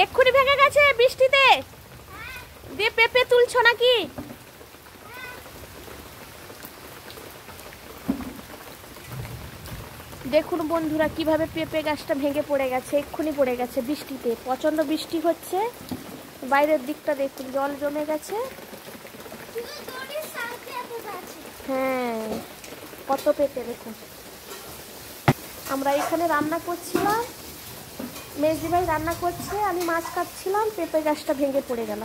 এক্ষুনি ভেঙে গেছে বৃষ্টিতে। দিয়ে পেঁপে তুলছো নাকি? দেখুন বন্ধুরা কিভাবে পেঁপে গাছটা ভেঙে পড়ে গেছে, এক্ষুনি পড়ে গেছে বৃষ্টিতে। প্রচন্ড বৃষ্টি হচ্ছে, বাইরের দিকটা দেখুন জল জমে গেছে। হ্যাঁ, কত পেঁপে দেখুন। আমরা এখানে রান্না করছিলাম, মেজদি ভাই রান্না করছে, আমি মাছ কাটছিলাম, পেঁপে গাছটা ভেঙে পড়ে গেল।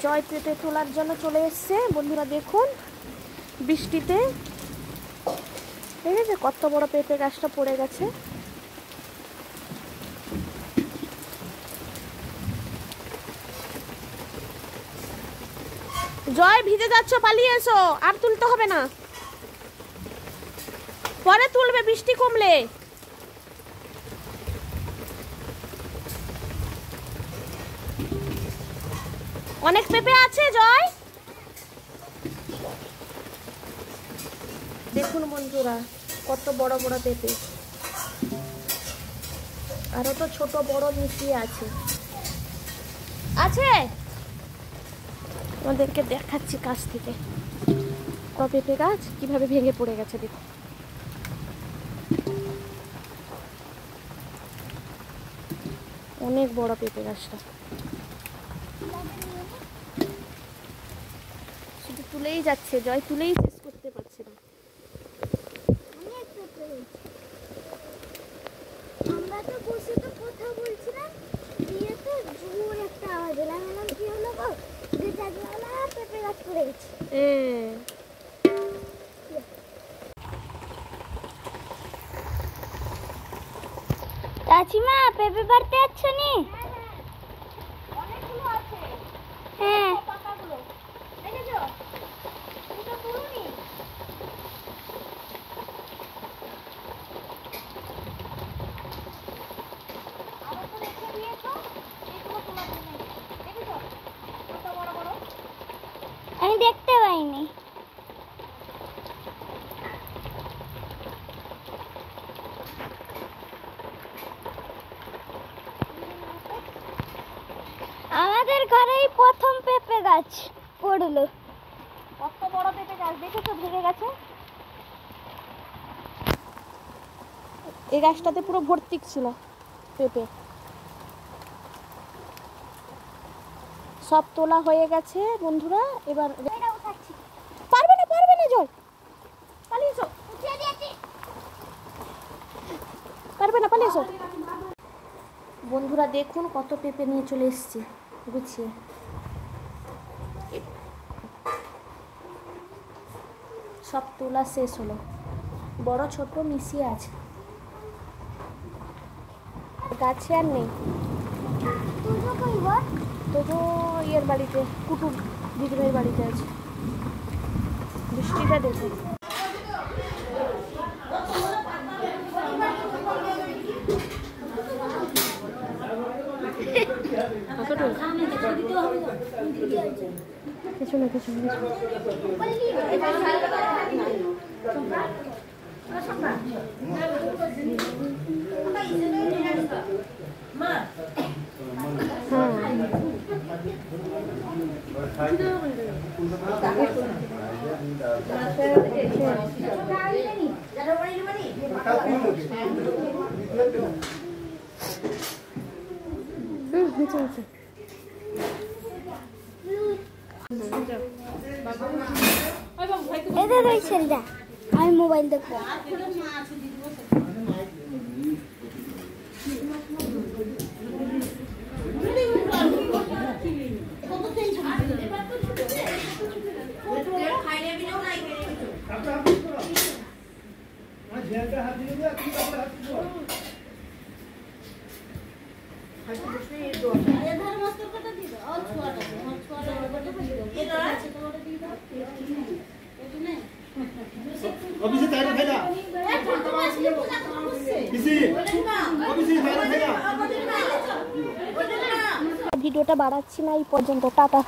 জয় পেঁপে তোলার জন্য চলে এসছে বন্ধুরা। দেখুন বৃষ্টিতে ঠিক আছে, কত বড় পেঁপে গাছটা পড়ে গেছে। জয় ভিজে যাচ্ছ, পালিয়ে এসো, আর তুলতে হবে না, পরে তুলবে বৃষ্টি কমলে। অনেক পেঁপে আছে জয়। দেখুন বন্ধুরা কত বড় বড় পেঁপে, আরো তো ছোট বড় মিশিয়ে আছে। আমাদেরকে দেখাচ্ছি কাছ থেকে পেঁপে গাছ কিভাবে ভেঙে পড়ে গেছে। দেখুন অনেক বড় পেঁপে গাছটা, শুধু তুলেই যাচ্ছে জয়, তুলেই শেষ করতে পারছে না। আমরা তো বসে তো কথা বলছিলাম, দিয়ে তো জোর একটা আওয়াজ এলো। আমি বললাম কি হলো গো? যে জাগলা পেঁপে গাছ পড়ে গেছে। চাচিমা পেঁপে পাড়তে যাচ্ছ নি? অনেকগুলো আছে। হ্যাঁ পাকাগুলো দেখেছো? এটা পুরোনি। আবার তো রেখে দিয়েছো, এগুলো তোলার জন্য। দেখেছো কত বড় বড়? আমি দেখতে পাইনি। আমাদের ঘরেই প্রথম পেঁপে গাছ পড়লো। কত বড় পেঁপে গাছ দেখেছো, ভেঙে গেছে। এই গাছটাতে পুরো ভর্তি ছিল পেঁপে, সব তোলা হয়ে গেছে বন্ধুরা। এবার পারবে না জয়, পালিয়ে এসো, পারবে না, পালিয়ে এসো। বন্ধুরা দেখুন কত পেঁপে নিয়ে চলে এসেছি গুছিয়ে। সব তোলা শেষ হলো, বড় ছোট মিশিয়ে আছে, গাছে আর নেই। তোজো ইয়ের বাড়িতে, কুটুর দিদিভাইয়ের বাড়িতে আছে। বৃষ্টিটা দেখুন। পেছনে পেছনে আমি মোবাইল দেখবো। ভিডিওটা বাড়াচ্ছি না এই পর্যন্ত, টাটা।